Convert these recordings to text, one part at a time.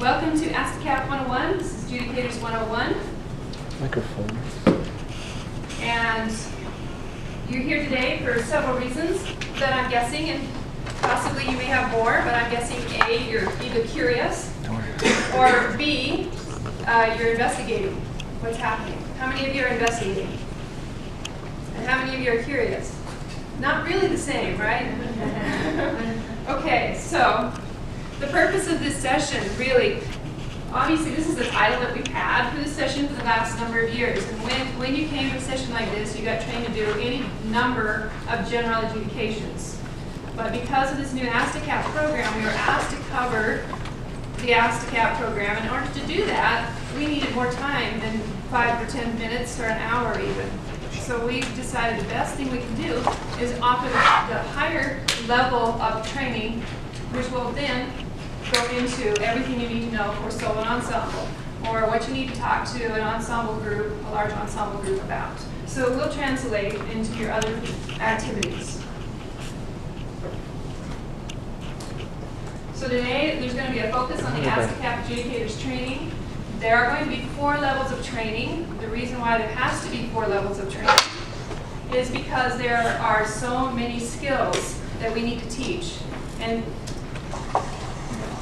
Welcome to ASTACAP 101. This is Adjudicators 101. Microphone. And you're here today for several reasons that I'm guessing, and possibly you may have more, but I'm guessing A, you're either curious, or B, you're investigating what's happening. How many of you are investigating? And how many of you are curious? Not really the same, right? Okay, so the purpose of this session, really, obviously this is the title that we've had for this session for the last number of years. And when you came to a session like this, you got trained to do any number of general adjudications. But because of this new ASTACAP program, we were asked to cover the ASTACAP program. In order to do that, we needed more time than 5 or 10 minutes or an hour even. So we decided the best thing we can do is offer the higher level of training, which will then go into everything you need to know for solo and ensemble, or what you need to talk to an ensemble group, a large ensemble group about. So it will translate into your other activities. So today there's going to be a focus on the ASTACAP adjudicators training. There are going to be 4 levels of training. The reason why there has to be 4 levels of training is because there are so many skills that we need to teach. And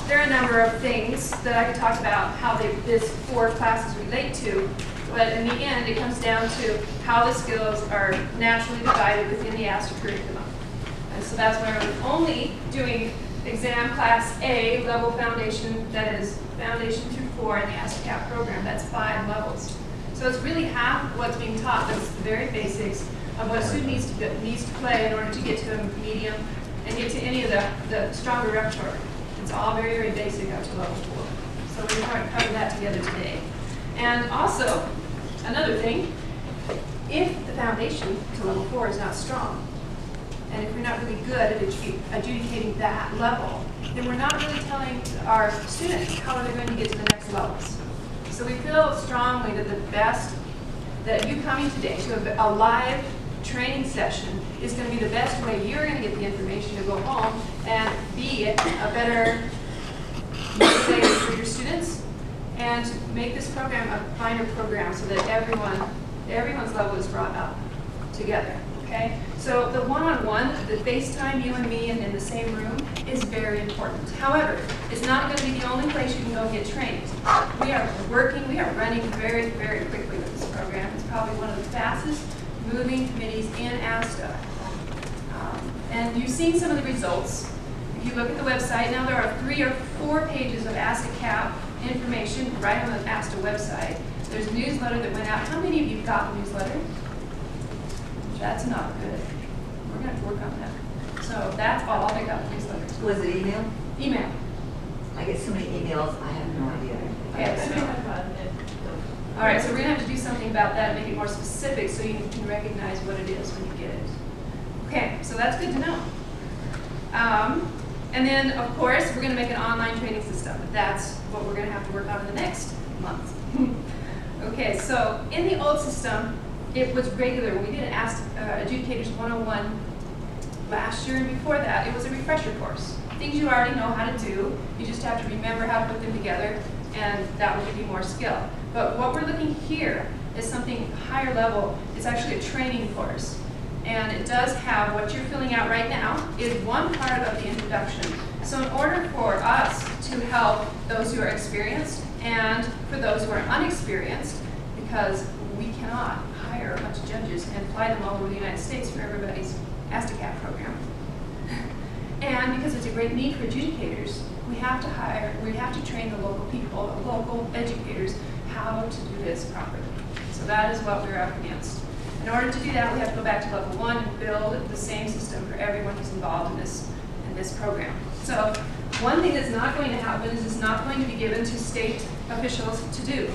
there are a number of things that I could talk about how these 4 classes relate to, but in the end it comes down to how the skills are naturally divided within the ASTA curriculum. And so that's why we're only doing exam class A, level foundation, that is foundation through 4 in the ASTACAP program. That's 5 levels. So it's really half of what's being taught. That's the very basics of what a student needs to play in order to get to a medium and get to any of the stronger repertoire. It's all very, very basic up to level 4. So we're going to cover that together today. And also, another thing, if the foundation to level 4 is not strong, and if we're not really good at adjudicating that level, then we're not really telling our students how they're going to get to the next levels. So we feel strongly that the best, that you coming today to a live training session is going to be the best way you're going to get the information to go home and be a better motivator for your students, and to make this program a finer program so that everyone's level is brought up together. Okay? So the one-on-one, the FaceTime, you and me, and in the same room is very important. However, it's not going to be the only place you can go and get trained. We are running very, very quickly with this program. It's probably one of the fastest moving committees in ASTA. And you've seen some of the results. If you look at the website, now there are 3 or 4 pages of ASTACAP information right on the ASTA website. There's a newsletter that went out. How many of you got the newsletter? That's not good. We're going to have to work on that. So that's all I got the newsletter. Was it email? Email. I get so many emails, I have no idea. Okay. All right, so we're going to have to do something about that and make it more specific so you can recognize what it is when you get it. Okay, so that's good to know. And then, of course, we're going to make an online training system. That's what we're going to have to work on in the next month. Okay, so in the old system, it was regular. When we did Adjudicators 101 last year and before that, it was a refresher course. Things you already know how to do. You just have to remember how to put them together, and that will give you more skill. But what we're looking here is something higher level. It's actually a training course. And it does have what you're filling out right now is one part of the introduction. So in order for us to help those who are experienced and for those who are unexperienced, because we cannot hire a bunch of judges and fly them all over the United States for everybody's ASTACAP program. And because it's a great need for adjudicators, we have to train the local people, the local educators, how to do this properly. So that is what we're up against. In order to do that, we have to go back to level 1 and build the same system for everyone who's involved in this program. So one thing that's not going to happen is it's not going to be given to state officials to do.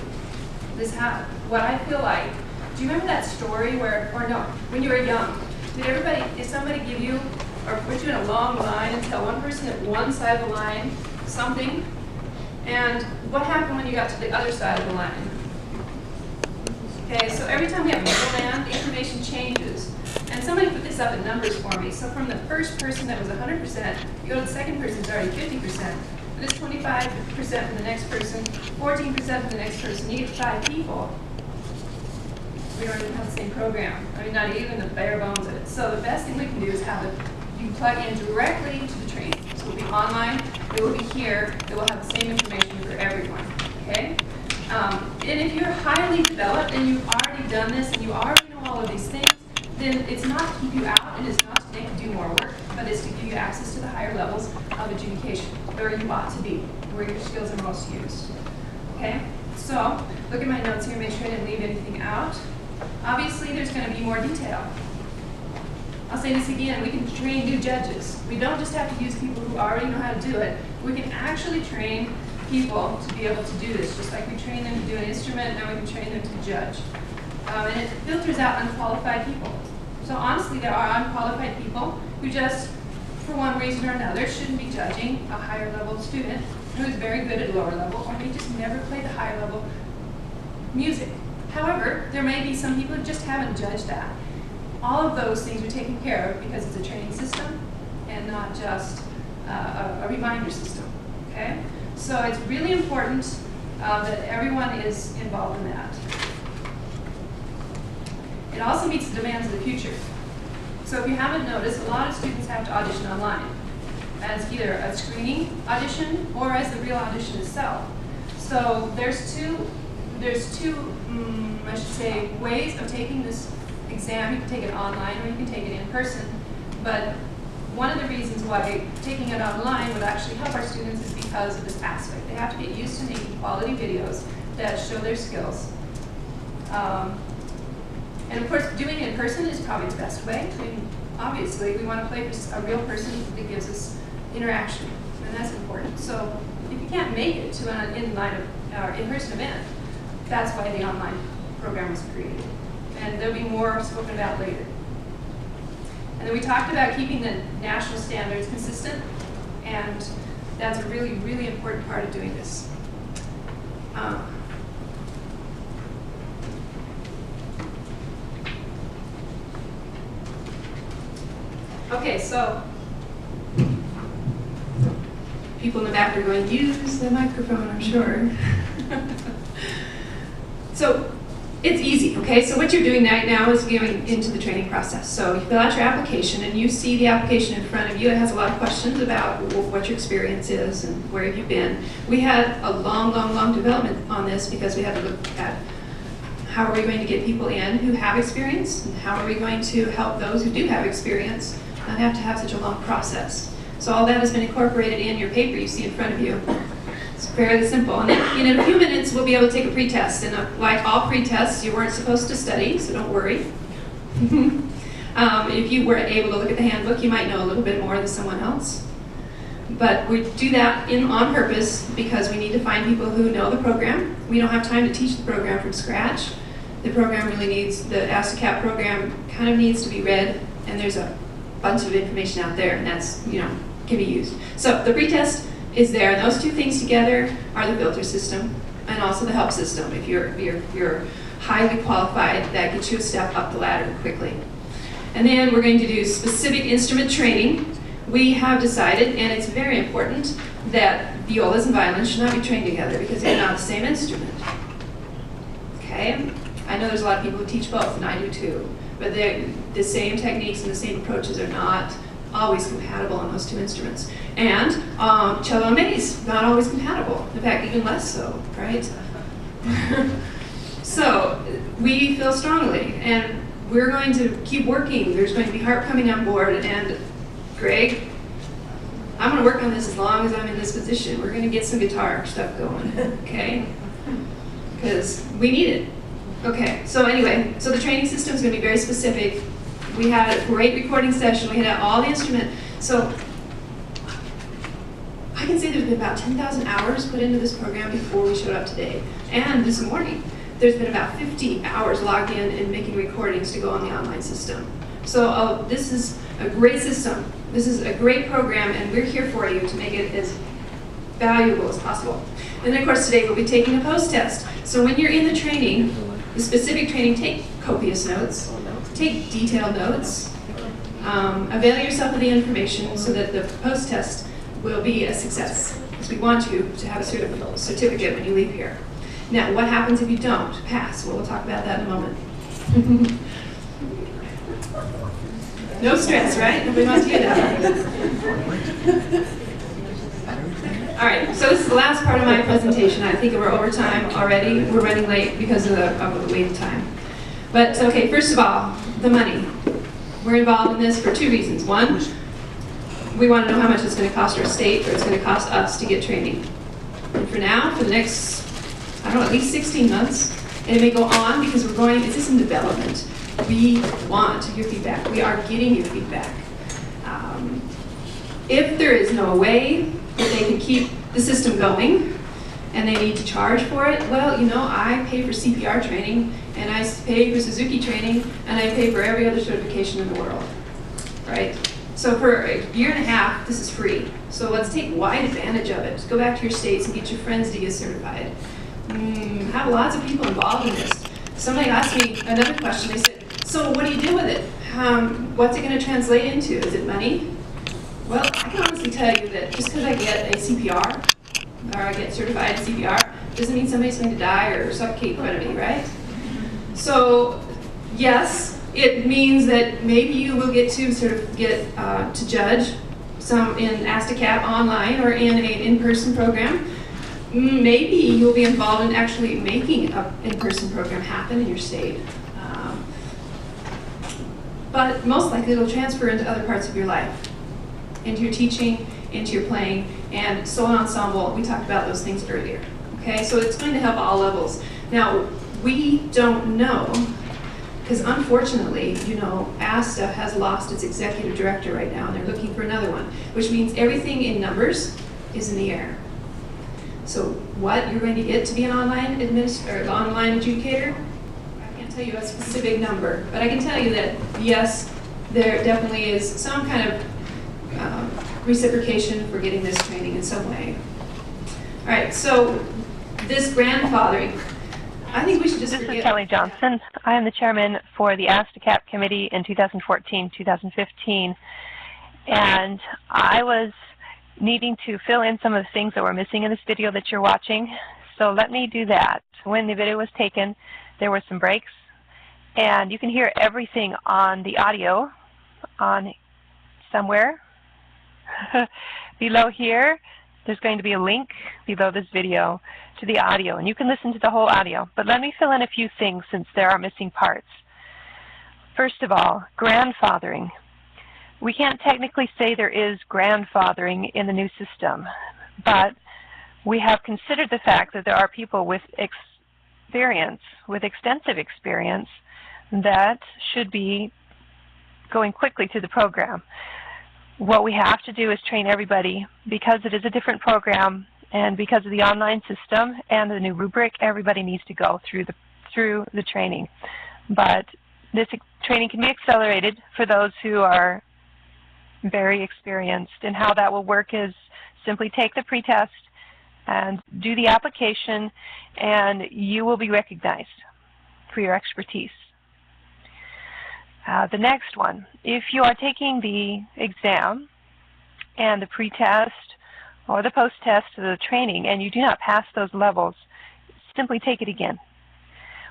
What I feel like, do you remember that story when you were young, did somebody give you or put you in a long line and tell one person at one side of the line something? And what happened when you got to the other side of the line? Okay, so every time we have middleman, the information changes. And somebody put this up in numbers for me. So from the first person that was 100%, you go to the second person who's already 50%. And this 25% for the next person, 14% for the next person, you get 5 people. We don't even have the same program. I mean, not even the bare bones of it. So the best thing we can do is have it, you plug in directly to the training. So it will be online, it will be here, it will have the same information for everyone, okay? And if you're highly developed and you've already done this and you already know all of these things, then it's not to keep you out and it's not to make you do more work, but it's to give you access to the higher levels of adjudication, where you ought to be, where your skills are most used, okay? So, look at my notes here, make sure I didn't leave anything out. Obviously, there's going to be more detail. I'll say this again, we can train new judges. We don't just have to use people who already know how to do it. We can actually train people to be able to do this, just like we train them to do an instrument, now we can train them to judge. And it filters out unqualified people. So honestly, there are unqualified people who just, for one reason or another, shouldn't be judging a higher level student who is very good at lower level, or may just never play the higher level music. However, there may be some people who just haven't judged that. All of those things are taken care of because it's a training system and not just a reminder system, okay? So it's really important that everyone is involved in that. It also meets the demands of the future. So if you haven't noticed, a lot of students have to audition online as either a screening audition or as the real audition itself. So there's two, I should say, ways of taking this exam. You can take it online or you can take it in person. But one of the reasons why taking it online would actually help our students is because of this aspect. They have to get used to making quality videos that show their skills. And of course, doing it in person is probably the best way. I mean, obviously, we want to play for a real person that gives us interaction, and that's important. So if you can't make it to an in-person event, that's why the online program was created. And there'll be more spoken about later. And then we talked about keeping the national standards consistent, and that's a really, really important part of doing this. Okay, so people in the back are going to use the microphone, I'm sure. So it's easy, okay? So what you're doing right now is going into the training process. So you fill out your application and you see the application in front of you. It has a lot of questions about what your experience is and where have you been. We had a long development on this because we had to look at how are we going to get people in who have experience and how are we going to help those who do have experience not have to have such a long process. So all that has been incorporated in your paper you see in front of you. It's fairly simple. And then in a few minutes, we'll be able to take a pretest. And like all pretests, you weren't supposed to study, so don't worry. If you were able to look at the handbook, you might know a little bit more than someone else. But we do that on purpose because we need to find people who know the program. We don't have time to teach the program from scratch. The program really needs, the ASTACAP program kind of needs to be read, and there's a bunch of information out there, and that's, can be used. So the pretest is there, and those two things together are the filter system and also the help system. If you're highly qualified, that gets you a step up the ladder quickly. And then we're going to do specific instrument training. We have decided, and it's very important, that violas and violins should not be trained together because they're not the same instrument. Okay? I know there's a lot of people who teach both, and I do too. But the same techniques and the same approaches are not always compatible on those two instruments. And cello and bass, not always compatible. In fact, even less so, right? So we feel strongly, and we're going to keep working. There's going to be Harp coming on board, and Greg, I'm going to work on this as long as I'm in this position. We're going to get some guitar stuff going, okay? Because we need it. Okay, so anyway, so the training system is going to be very specific. We had a great recording session. We had all the instrument. So I can say there's been about 10,000 hours put into this program before we showed up today. And this morning, there's been about 50 hours logged in and making recordings to go on the online system. So this is a great system. This is a great program, and we're here for you to make it as valuable as possible. And then, of course, today we'll be taking a post-test. So when you're in the training, the specific training, take copious notes, take detailed notes, avail yourself of the information so that the post-test will be a success. because we want you to have a certificate when you leave here. Now, what happens if you don't pass? Well, we'll talk about that in a moment. No stress, right? Nobody wants to hear that. All right, so this is the last part of my presentation. I think we're over time already. We're running late because of the wait time. But, okay, first of all, the money. We're involved in this for two reasons. One, we want to know how much it's going to cost our state or it's going to cost us to get training. And for now, for the next, I don't know, at least 16 months, and it may go on because we're going, it's just in development. We want your feedback. We are getting your feedback. If there is no way that they can keep the system going and they need to charge for it, well, you know, I pay for CPR training and I pay for Suzuki training and I pay for every other certification in the world, right? So for a year and a half, this is free. So let's take wide advantage of it. Go back to your states and get your friends to get certified. Have lots of people involved in this. Somebody asked me another question. They said, so what do you do with it? What's it going to translate into? Is it money? Well, I can honestly tell you that just because I get a CPR, or I get certified in CPR, doesn't mean somebody's going to die or suffocate in front of me, right? So, yes, it means that maybe you will get to to judge some in ASTACAP online or in an in-person program. Maybe you'll be involved in actually making an in-person program happen in your state. But most likely it'll transfer into other parts of your life, into your teaching, into your playing, and solo ensemble. We talked about those things earlier. Okay, so it's going to help all levels. Now, we don't know, because unfortunately, you know, ASTA has lost its executive director right now, and they're looking for another one, which means everything in numbers is in the air. So what you're going to get to be an online adjudicator, I can't tell you a specific number, but I can tell you that, yes, there definitely is some kind of reciprocation for getting this training in some way. All right, so this grandfathering, I think we should just This forget. is Kelly Johnson. I am the chairman for the ASTACAP committee in 2014-2015, and I was needing to fill in some of the things that were missing in this video that you're watching. So let me do that. When the video was taken, there were some breaks, and you can hear everything on the audio on somewhere. Below here, there's going to be a link below this video to the audio, and you can listen to the whole audio. But let me fill in a few things since there are missing parts. First of all, grandfathering. We can't technically say there is grandfathering in the new system, but we have considered the fact that there are people with experience, with extensive experience, that should be going quickly to the program. What we have to do is train everybody, because it is a different program and because of the online system and the new rubric. Everybody needs to go through the training. But this training can be accelerated for those who are very experienced, and how that will work is simply take the pretest and do the application, and you will be recognized for your expertise. The next one, if you are taking the exam and the pretest or the post-test of the training and you do not pass those levels, simply take it again.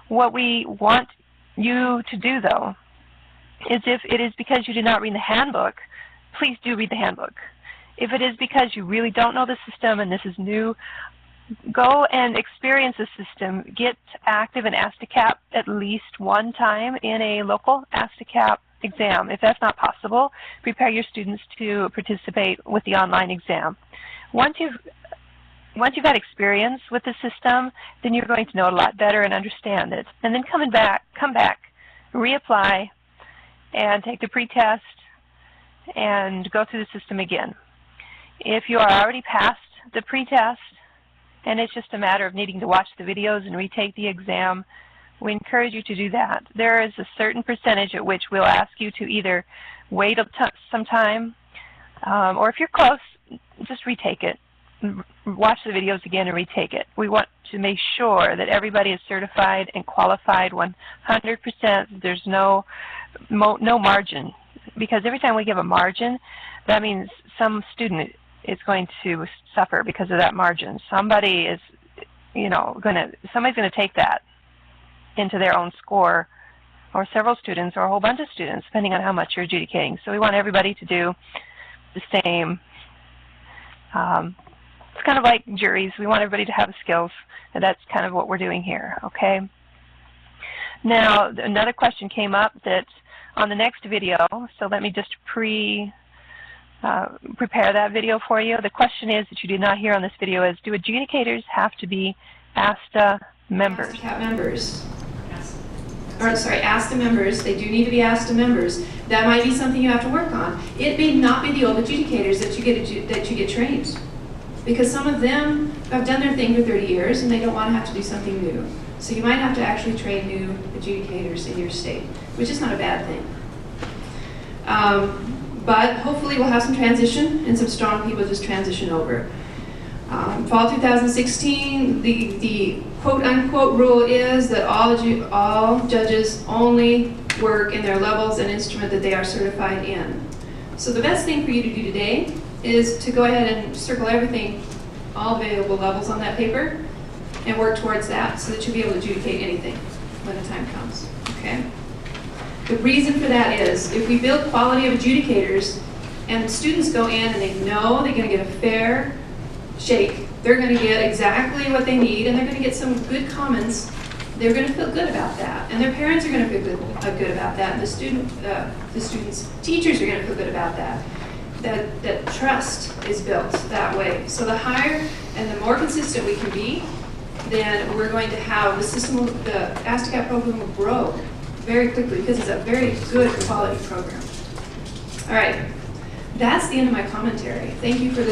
What we want you to do, though, is if it is because you did not read the handbook, please do read the handbook. If it is because you really don't know the system and this is new, go and experience the system. Get active in ASTACAP at least one time in a local ASTACAP exam. If that's not possible, prepare your students to participate with the online exam. Once you've had experience with the system, then you're going to know it a lot better and understand it. And then come back, reapply, and take the pretest and go through the system again. If you are already past the pretest and it's just a matter of needing to watch the videos and retake the exam, we encourage you to do that. There is a certain percentage at which we'll ask you to either wait some time, or if you're close, just retake it. Watch the videos again and retake it. We want to make sure that everybody is certified and qualified 100%. There's no margin, because every time we give a margin, that means some student is going to suffer because of that margin. Somebody is, somebody's going to take that into their own score, or several students, or a whole bunch of students, depending on how much you're adjudicating. So we want everybody to do the same. It's kind of like juries. We want everybody to have the skills, and that's kind of what we're doing here, okay? Now, another question came up that on the next video, so let me just prepare that video for you. The question is that you did not hear on this video is, do adjudicators have to be ASTA members? ASTACAP members. ASTA members. They do need to be ASTA members. That might be something you have to work on. It may not be the old adjudicators that you get trained, because some of them have done their thing for 30 years and they don't want to have to do something new. So you might have to actually train new adjudicators in your state, which is not a bad thing. But hopefully we'll have some transition and some strong people just transition over. Fall 2016, the quote-unquote rule is that all judges only work in their levels and instrument that they are certified in. So the best thing for you to do today is to go ahead and circle everything, all available levels on that paper, and work towards that so that you'll be able to adjudicate anything when the time comes, okay? The reason for that is if we build quality of adjudicators and students go in and they know they're going to get a fair shake, they're going to get exactly what they need, and they're going to get some good comments, they're going to feel good about that, and their parents are going to feel good about that, and the students' teachers are going to feel good about that. That trust is built that way. So the higher and the more consistent we can be, then we're going to have the system, the ASTACAP program will grow very quickly because it's a very good quality program. All right, that's the end of my commentary. Thank you for this.